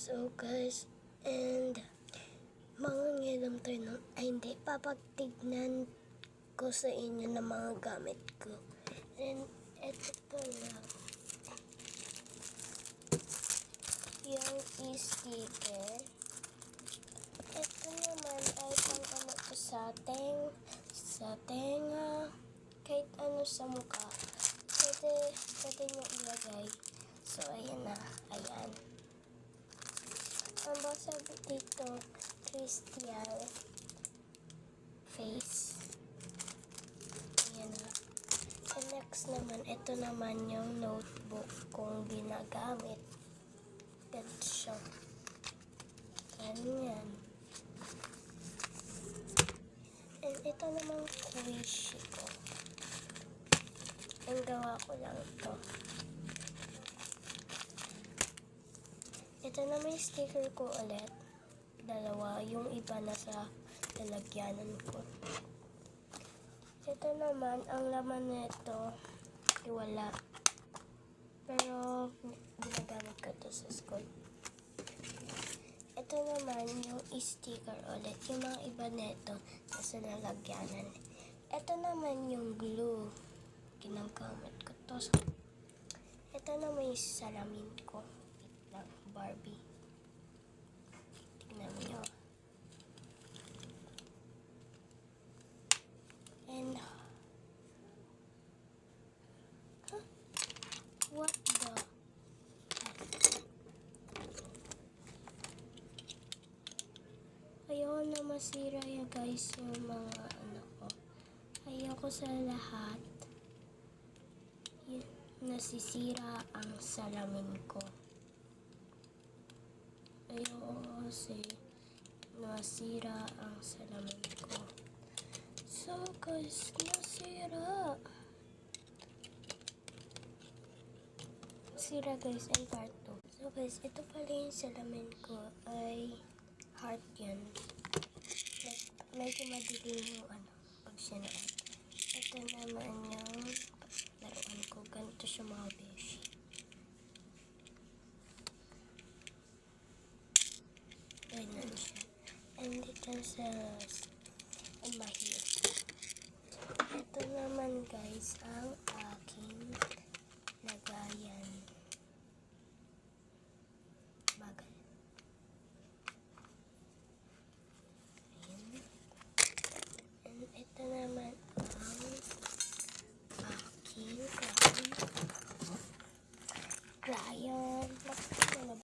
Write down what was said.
So guys, and mangingilam tayo ng, hindi, papagtignan ko sa inyo ng mga gamit ko. And eto pala, yung sticker. Ito naman ay pang ano to sa tenga, kahit ano sa mukha. Pwede nyo ilagay. So, ayan na. Ayan. Ang sabi dito, Christian face. Ayan na. And next naman, ito naman yung notebook kong ginagamit. Ganito siya. Ganyan. And ito naman squishy ko. Ang gawa ko lang ito. Ito na may sticker ko ulit. Dalawa. Yung iba na sa lalagyanan ko. Ito naman, ang laman nito, wala. Pero, ginagamit ko ito sa school. Ito naman, yung sticker ulit. Yung mga iba nito, sa lalagyanan. Ito naman yung glue. Ginagamit ko to. Ito naman yung salamin ko. Barbie. Tignan nyo. And, what the? Ayoko na masira ya guys yung mga ano ko. Ayoko sa lahat. Nasisira ang salamin ko. Ayoko kasi nasira ang salamin ko. So guys, nasira. Nasira guys, ay part 2. So guys, ito pala yung salamin ko ay heart yan. Like, medyo madilim yung ano, pag sinuot. Ito naman yung laruan ko. Ganito siya mga beshi. Ganyan siya. And dito sa mahirap. Ito naman guys ang aking lagayan.